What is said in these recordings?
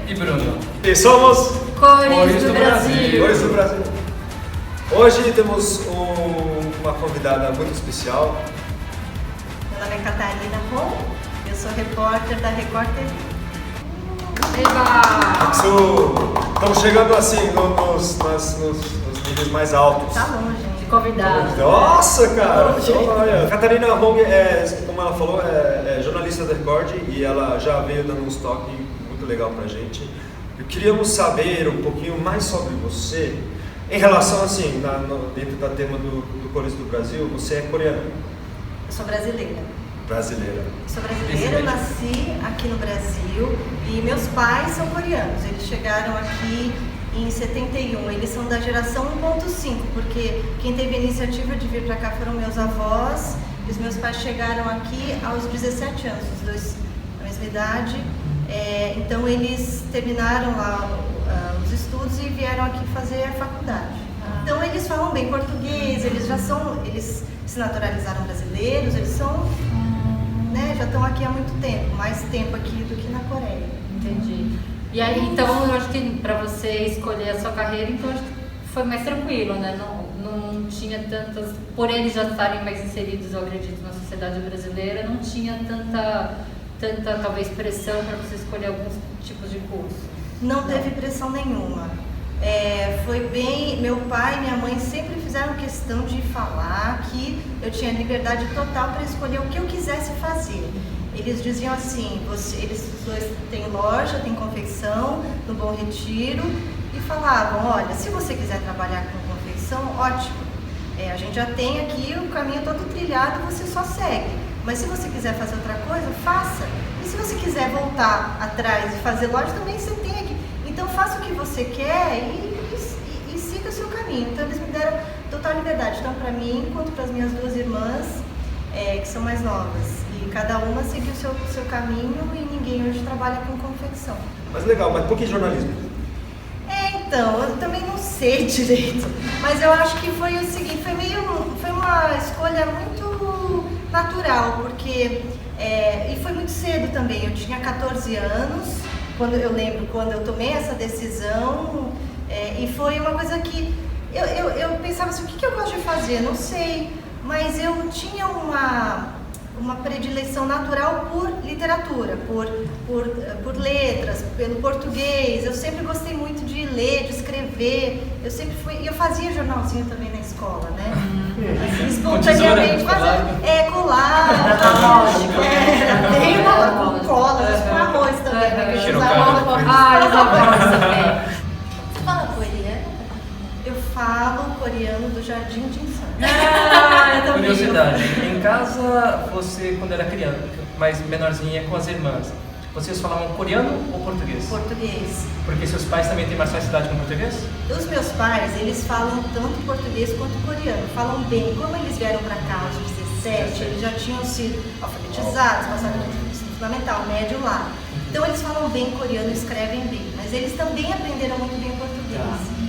E Bruno. E somos Cores do Brasil. Cores do Brasil. Hoje temos uma convidada muito especial. Meu nome é Catarina Ron, eu sou repórter da Record TV. Estamos chegando assim nos níveis mais altos. Tá longe, hein? De convidado. Nossa, cara! Olha, Catarina Hong, como ela falou, é jornalista da Record e ela já veio dando um toque muito legal pra gente. Eu queríamos saber um pouquinho mais sobre você em relação, assim, dentro da tema do Cores do Brasil. Você é coreana? Eu sou brasileira. Brasileira. Sou brasileira, eu nasci aqui no Brasil e meus pais são coreanos. Eles chegaram aqui em 71, eles são da geração 1.5, porque quem teve a iniciativa de vir para cá foram meus avós e os meus pais chegaram aqui aos 17 anos, os dois da mesma idade. Então eles terminaram lá os estudos e vieram aqui fazer a faculdade. Então eles falam bem português, eles se naturalizaram brasileiros, eles são, né, já estão aqui há muito tempo, mais tempo aqui do que na Coreia. Entendi. E aí, então, eu acho que para você escolher a sua carreira, então acho que foi mais tranquilo, né? Não tinha tantas, por eles já estarem mais inseridos, eu acredito, na sociedade brasileira, não tinha tanta talvez pressão para você escolher alguns tipos de curso. Não teve pressão nenhuma. Foi bem, meu pai e minha mãe sempre fizeram questão de falar que eu tinha liberdade total para escolher o que eu quisesse fazer. Eles diziam assim, eles dois têm loja, têm confecção no Bom Retiro e falavam, olha, se você quiser trabalhar com confecção, ótimo, a gente já tem aqui o caminho todo trilhado, você só segue. Mas se você quiser fazer outra coisa, faça. E se você quiser voltar atrás e fazer loja, também você tem aqui. Então faça o que você quer e siga o seu caminho. Então eles me deram total liberdade, tanto para mim quanto para as minhas duas irmãs, que são mais novas. E cada uma seguiu o seu caminho e ninguém hoje trabalha com confecção. Mas legal, mas por que jornalismo? Então, eu também não sei direito, mas eu acho que foi o seguinte, foi uma escolha muito natural, porque, e foi muito cedo também, eu tinha 14 anos, eu lembro quando eu tomei essa decisão, e foi uma coisa que eu pensava assim, o que eu gosto de fazer? Não sei, mas eu tinha uma predileção natural por literatura, por letras, pelo português. Eu sempre gostei muito de ler, de escrever. Eu fazia jornalzinho também na escola, né? Assim, espontaneamente, colar, tem com cola, com arroz também, né? Que eu usava também. Você fala coreano? Eu falo coreano do Jardim de Infância. Curiosidade, em casa você, quando era criança, mais menorzinha, com as irmãs, vocês falavam coreano ou português? Português. Porque seus pais também têm mais facilidade com português? Os meus pais, eles falam tanto português quanto coreano, falam bem. Como eles vieram para cá aos 17, eles já tinham sido alfabetizados, passaram no ensino fundamental, médio lá. Então eles falam bem coreano e escrevem bem, mas eles também aprenderam muito bem português.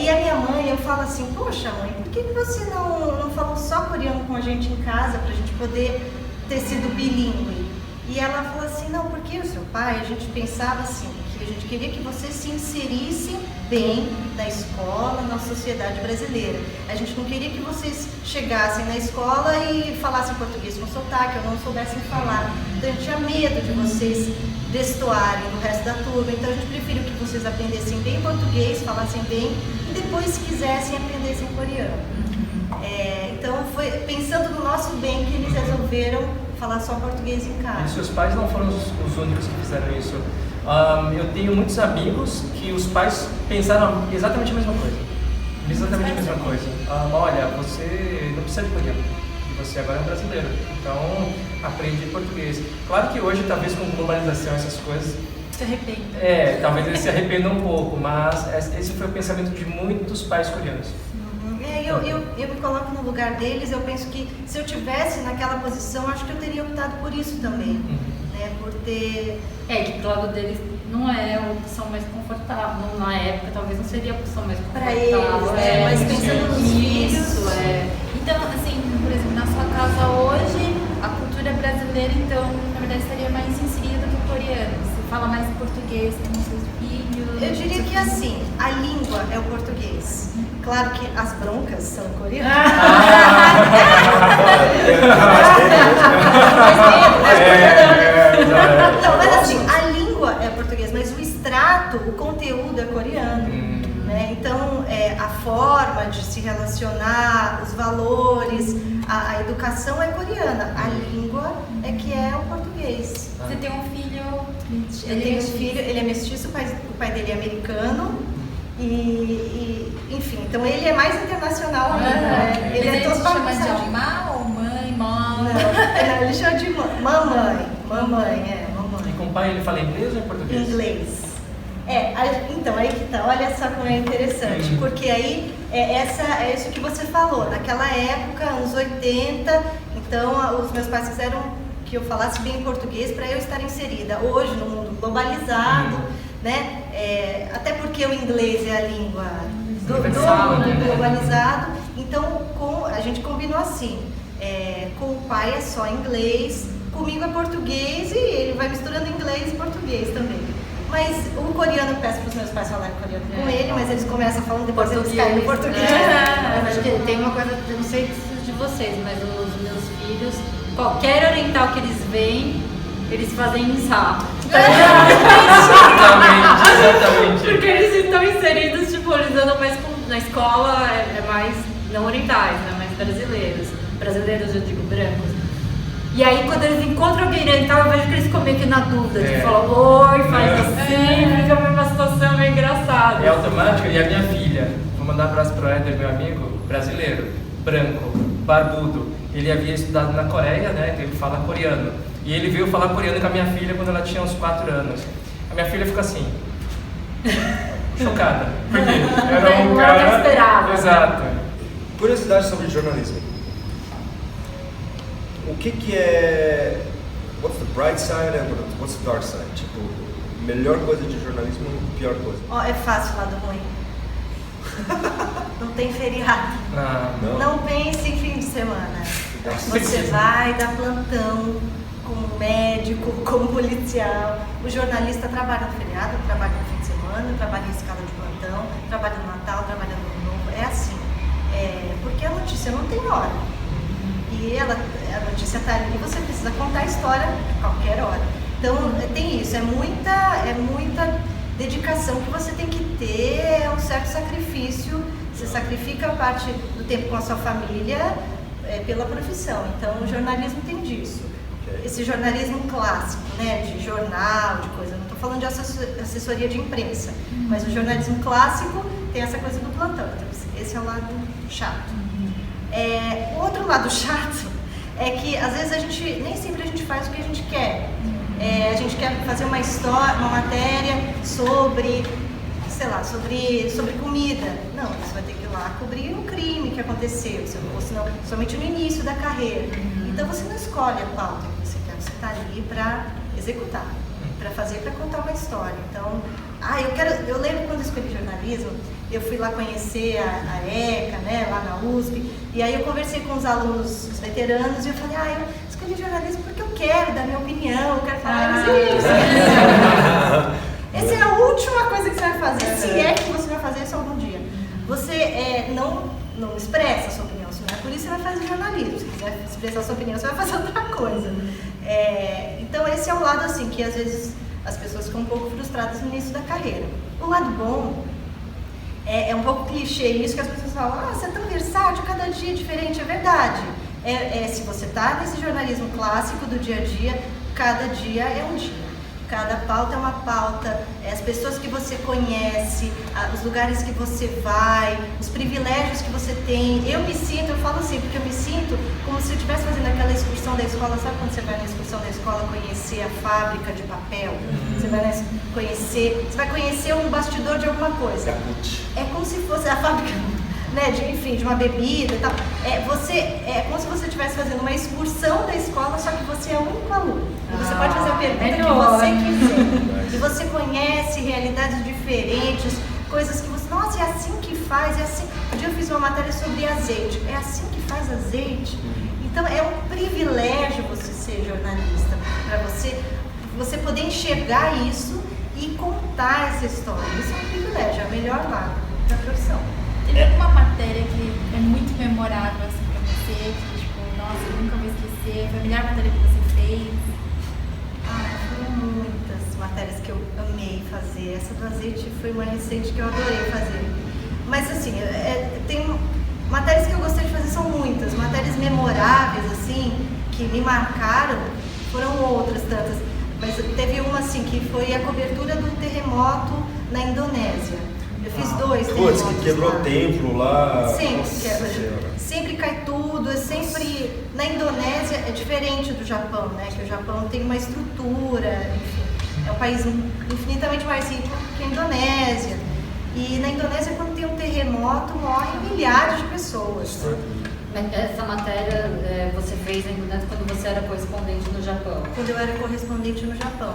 E a minha mãe, eu falo assim, poxa mãe, por que você não falou só coreano com a gente em casa pra gente poder ter sido bilíngue? E ela falou assim, não, porque o seu pai, a gente pensava assim, que a gente queria que você se inserisse bem na escola, na sociedade brasileira. A gente não queria que vocês chegassem na escola e falassem português com sotaque, ou não soubessem falar. Então a gente tinha medo de vocês destoarem do resto da turma, então a gente preferiu que vocês aprendessem bem português, falassem bem e depois, se quisessem, aprendessem coreano. Então foi pensando no nosso bem que eles resolveram falar só português em casa. E seus pais não foram os únicos que fizeram isso. Eu tenho muitos amigos que os pais pensaram exatamente a mesma coisa. Exatamente a mesma coisa. Olha, você não precisa de coreano. Você agora é um brasileiro, então aprende português. Claro que hoje, talvez com globalização, essas coisas... Se arrependa. Talvez eles se arrependam um pouco, mas esse foi o pensamento de muitos pais coreanos. Eu me coloco no lugar deles, eu penso que se eu tivesse naquela posição, acho que eu teria optado por isso também, né, por ter... Que pro lado deles não é a opção mais confortável, na época talvez não seria a opção mais confortável. Para eles, mas pensando nos filhos... Então, assim, por exemplo, na sua casa hoje, a cultura brasileira, então, na verdade, estaria mais inserida do que coreana. Você fala mais português com os seus filhos? Eu diria que assim, a língua é o português. Claro que as broncas são coreanas. Não, mas assim, a língua é português, mas o extrato, o conteúdo é coreano. Né? Então, a forma de se relacionar, os valores, a educação é coreana. A língua é que é o português. Você tem um filho... Eu tenho um filho, ele é mestiço, o pai dele é americano. Enfim, então ele é mais internacional ainda. Né? Ele é todo chama de bagunçado. Alma ou mãe, mãe? Não, ele chama de mamãe. Mamãe. E com o pai ele fala inglês ou em português? Inglês. Então, aí que tá, olha só como é interessante, porque aí é isso que você falou, naquela época, anos 80, então os meus pais quiseram que eu falasse bem português para eu estar inserida. Hoje, no mundo globalizado, né, até porque o inglês é a língua do mundo globalizado, então a gente combinou assim, com o pai é só inglês, comigo é português e ele vai misturando inglês e português também. Mas o coreano, eu peço para os meus pais falarem coreano com ele, mas eles começam falando, depois eles caem no português. Eu acho que tem uma coisa, eu não sei de vocês, mas os meus filhos, qualquer oriental que eles veem, eles fazem sarro. Exatamente. Porque eles estão inseridos, tipo, eles andam mais na escola, é mais não orientais, né, mais brasileiros. Brasileiros, eu digo, brancos. E aí, quando eles encontram alguém oriental, eu vejo que eles cometem na dúvida. Tipo, falam, oi, faz assim, fica uma situação meio engraçada. É automático. E a minha filha, vou mandar um abraço pro Éder, meu amigo, brasileiro, branco, barbudo. Ele havia estudado na Coreia, né, então ele fala coreano. E ele veio falar coreano com a minha filha quando ela tinha uns 4 anos. A minha filha ficou assim, chocada. Porque era um cara... esperava. Exato. Curiosidade sobre jornalismo. O que é... What's the bright side and what's the dark side? Tipo, melhor coisa de jornalismo e pior coisa? É fácil falar do ruim. Não tem feriado. Não pense em fim de semana. Você vai dar plantão como médico, como policial. O jornalista trabalha no feriado, trabalha no fim de semana, trabalha em escala de plantão, trabalha no Natal, trabalha no Ano Novo. É assim. Porque a notícia não tem hora. E a notícia está ali e você precisa contar a história a qualquer hora. Então tem isso, é muita dedicação que você tem que ter, um certo sacrifício. Você sacrifica parte do tempo com a sua família pela profissão. Então o jornalismo tem disso. Esse jornalismo clássico, né, de jornal, de coisa, não estou falando de assessoria de imprensa, mas o jornalismo clássico tem essa coisa do plantão. Então, esse é o lado chato. O outro lado chato é que às vezes nem sempre a gente faz o que a gente quer. A gente quer fazer uma história, uma matéria sobre, sei lá, sobre comida. Não, você vai ter que ir lá cobrir um crime que aconteceu, ou senão, somente no início da carreira. Então você não escolhe a pauta que você quer, você está ali para executar, para contar uma história. Então, eu lembro quando eu escolhi jornalismo, eu fui lá conhecer a ECA, né, lá na USP, e aí eu conversei com os alunos, os veteranos, e eu falei, eu escolhi jornalismo porque eu quero dar minha opinião, eu quero falar, mas isso. Essa é a última coisa que você vai fazer, se é que você vai fazer isso algum dia. Você não expressa a sua opinião, se não é por isso você vai fazer jornalismo, se quiser expressar a sua opinião, você vai fazer outra coisa. Então esse é o lado assim, que às vezes as pessoas ficam um pouco frustradas no início da carreira. O lado bom é um pouco clichê isso, que as pessoas falam, você é tão versátil, cada dia é diferente, é verdade. Se você está nesse jornalismo clássico do dia a dia, cada dia é um dia. Cada pauta é uma pauta, as pessoas que você conhece, os lugares que você vai, os privilégios que você tem. Eu falo assim, porque eu me sinto como se eu estivesse fazendo aquela excursão da escola. Sabe quando você vai na excursão da escola conhecer a fábrica de papel? Você vai conhecer um bastidor de alguma coisa. É como se fosse a fábrica, né, de uma bebida e tal. É como se você estivesse fazendo uma excursão da escola, só que você é o único aluno. Você pode fazer a pergunta que você quiser. E você conhece realidades diferentes, coisas que você... Nossa, é assim que faz, é assim... Um dia eu fiz uma matéria sobre azeite. É assim que faz azeite? Então é um privilégio você ser jornalista, para você você poder enxergar isso e contar essa história. Isso é um privilégio, é o melhor lado da profissão. Teve alguma matéria que é muito memorável assim pra você, que tipo, nossa, eu nunca vou esquecer, foi a melhor matéria que você fez? Foram muitas matérias que eu amei fazer. Essa do azeite foi uma recente que eu adorei fazer. Mas assim, tem matérias que eu gostei de fazer, são muitas. Matérias memoráveis, assim, que me marcaram, foram outras tantas. Mas teve uma assim, que foi a cobertura do terremoto na Indonésia. Eu fiz 2 terremotos. Que quebrou o templo lá. Sempre cai tudo, sempre... Na Indonésia é diferente do Japão, né? Que o Japão tem uma estrutura, enfim, é um país infinitamente mais rico que a Indonésia. E na Indonésia, quando tem um terremoto, morrem milhares de pessoas. Essa matéria você fez em Indonésia quando você era correspondente no Japão? Quando eu era correspondente no Japão.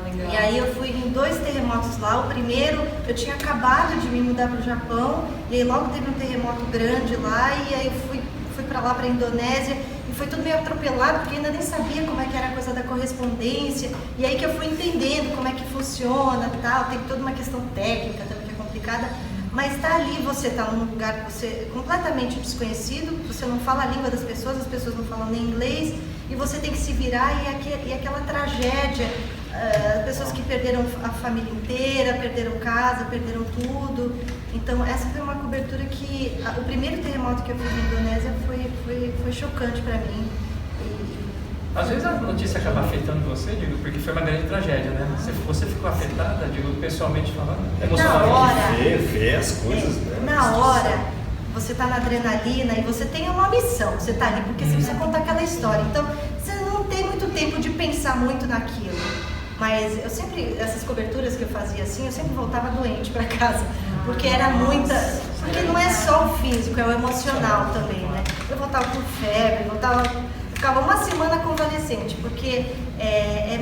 Legal. E aí eu fui em 2 terremotos lá. O primeiro, eu tinha acabado de me mudar para o Japão, e aí logo teve um terremoto grande lá, e aí eu fui para lá, para a Indonésia, e foi tudo meio atropelado, porque eu ainda nem sabia como é que era a coisa da correspondência, e aí que eu fui entendendo como é que funciona e tal. Tem toda uma questão técnica também que é complicada, mas tá ali, você tá num lugar que você é completamente desconhecido, você não fala a língua das pessoas, as pessoas não falam nem inglês, e você tem que se virar, e aquela tragédia, pessoas que perderam a família inteira, perderam casa, perderam tudo. Então essa foi uma cobertura que, o primeiro terremoto que eu fiz na Indonésia foi chocante para mim. Às vezes a notícia acaba afetando você, digo, porque foi uma grande tragédia, né? Você ficou afetada, digo, pessoalmente falando? Na hora, ver as coisas, né? Na hora, você tá na adrenalina e você tem uma missão, você tá ali porque você precisa contar aquela história. Então, você não tem muito tempo de pensar muito naquilo. Mas eu sempre, essas coberturas que eu fazia assim, eu sempre voltava doente para casa, porque era muita, porque não é só o físico, é o emocional também, né? Eu voltava com febre, ficava uma semana convalescente, porque é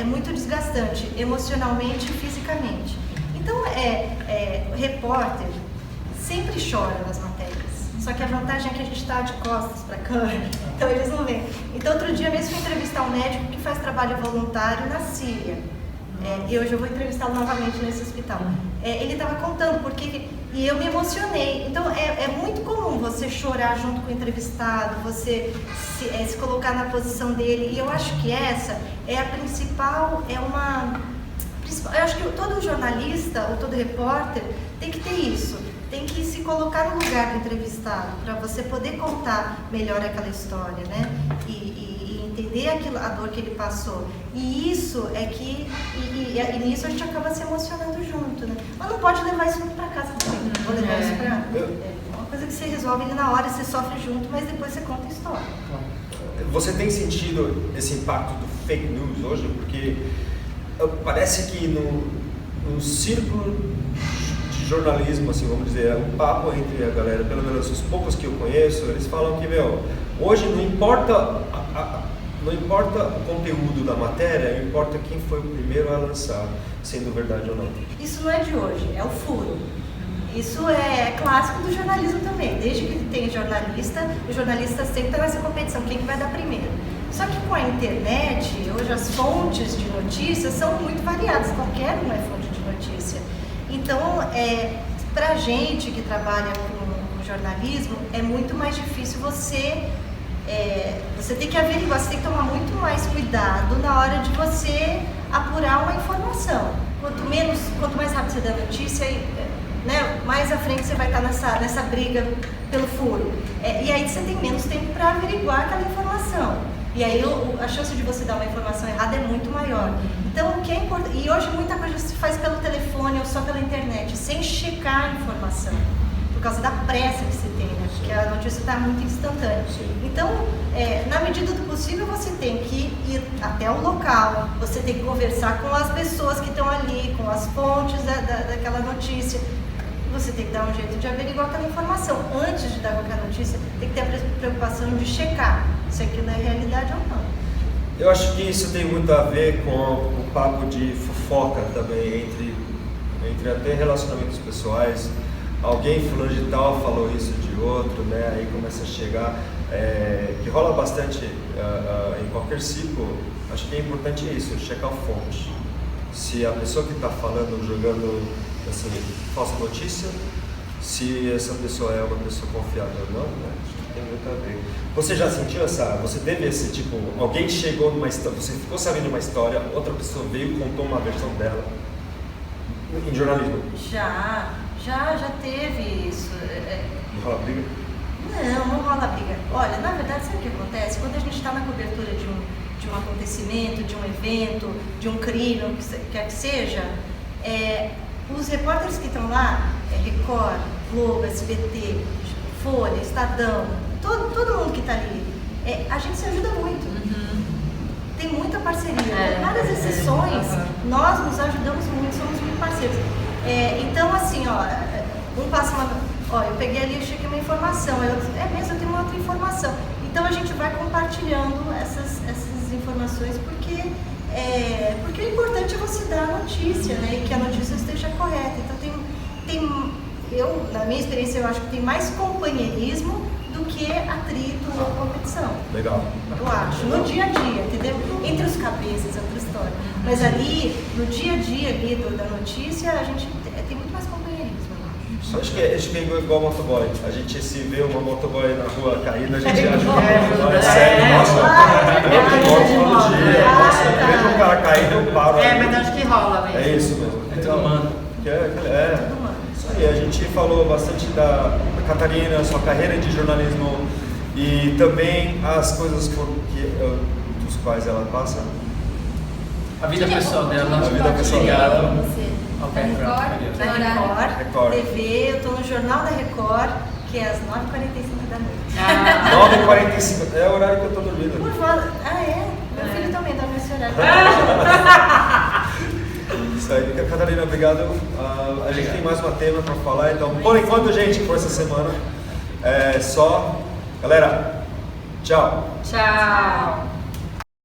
muito desgastante, emocionalmente e fisicamente. Então, o repórter sempre chora nas matérias. Só que a vantagem é que a gente está de costas para a câmera, então eles não veem. Então, outro dia mesmo fui entrevistar um médico que faz trabalho voluntário na Síria. E hoje eu vou entrevistá-lo novamente nesse hospital. Ele estava contando e eu me emocionei. Então, é muito comum você chorar junto com o entrevistado, você se colocar na posição dele. E eu acho que essa é a principal, eu acho que todo jornalista ou todo repórter tem que ter isso. Tem que se colocar no lugar do entrevistado para você poder contar melhor aquela história, né? E entender a dor que ele passou. E isso é que... E nisso a gente acaba se emocionando junto, né? Mas não pode levar isso para casa também. Vou levar isso para... É uma coisa que você resolve ali na hora, você sofre junto, mas depois você conta a história. Você tem sentido esse impacto do fake news hoje? Porque parece que no círculo de jornalismo, assim, vamos dizer, o papo entre a galera, pelo menos os poucos que eu conheço, eles falam que, hoje não importa o conteúdo da matéria, importa quem foi o primeiro a lançar, sendo verdade ou não. Isso não é de hoje, é o furo. Isso é clássico do jornalismo também. Desde que tem jornalista, o jornalista sempre está nessa competição, quem que vai dar primeiro. Só que com a internet, hoje as fontes de notícias são muito variadas, qualquer uma é fonte de notícia. Então, para a gente que trabalha com jornalismo, é muito mais difícil você tem que averiguar, você tem que tomar muito mais cuidado na hora de você apurar uma informação. Quanto mais rápido você der a notícia, né, mais à frente você vai estar nessa briga pelo furo. E aí você tem menos tempo para averiguar aquela informação. E aí a chance de você dar uma informação errada é muito maior. Então, o que é importante... E hoje muita coisa se faz pelo telefone ou só pela internet, sem checar a informação. Por causa da pressa que se tem, né? Porque a notícia está muito instantânea. Então, na medida do possível, você tem que ir até o local, você tem que conversar com as pessoas que estão ali, com as fontes daquela notícia. Você tem que dar um jeito de averiguar aquela informação. Antes de dar qualquer notícia, tem que ter a preocupação de checar se aquilo é realidade ou não. Eu acho que isso tem muito a ver com o papo de fofoca também, entre até relacionamentos pessoais. Alguém fulano de tal falou isso de outro, né? Aí começa a chegar. que rola bastante em qualquer ciclo, acho que é importante isso, checar a fonte. Se a pessoa que está falando, jogando assim, falsa notícia, se essa pessoa é uma pessoa confiável ou não, né? Acho que tem muito a ver. Você já sentiu você teve esse tipo, alguém chegou numa história, você ficou sabendo de uma história, outra pessoa veio e contou uma versão dela em jornalismo? Já teve isso. Não rola briga? Não rola briga. Olha, na verdade, sabe o que acontece? Quando a gente está na cobertura de um acontecimento, de um evento, de um crime, o que quer que seja, os repórteres que estão lá, Record, Globo, SBT, Folha, Estadão, todo mundo que está ali, a gente se ajuda muito. Tem muita parceria. Com várias exceções, nós nos ajudamos muito, somos muito parceiros. Então, assim, um passa uma... eu peguei ali, achei que uma informação, eu tenho uma outra informação. Então, a gente vai compartilhando essas informações, porque o importante é você dar a notícia, né? E que a notícia esteja correta. Então, na minha experiência, eu acho que tem mais companheirismo do que atrito ou competição. Legal. Eu acho, no dia a dia, entendeu? Entre os cabeças, é outra história. Mas ali, no dia a dia ali da notícia, a gente tem muito mais companheirismo. Acho que é igual motoboy. A gente se vê uma motoboy na rua caída, a gente acha que é sério, nossa. Eu moto todo dia, nossa, eu vejo um cara caído, eu paro. Mas acho que rola mesmo. É isso mesmo. É tudo humano. Isso aí, a gente falou bastante da Catarina, sua carreira de jornalismo e também as coisas dos quais ela passa. A vida pessoal dela. A vida pessoal dela. Da Record, Da Record, TV, eu estou no Jornal da Record, que é às 9h45 da noite. 9h45, é o horário que eu estou dormindo. Por favor, meu filho também está nesse horário. Isso aí, Catarina, obrigado. A gente tem mais um tema para falar, então por enquanto, gente, por essa semana é só. Galera, tchau. Tchau.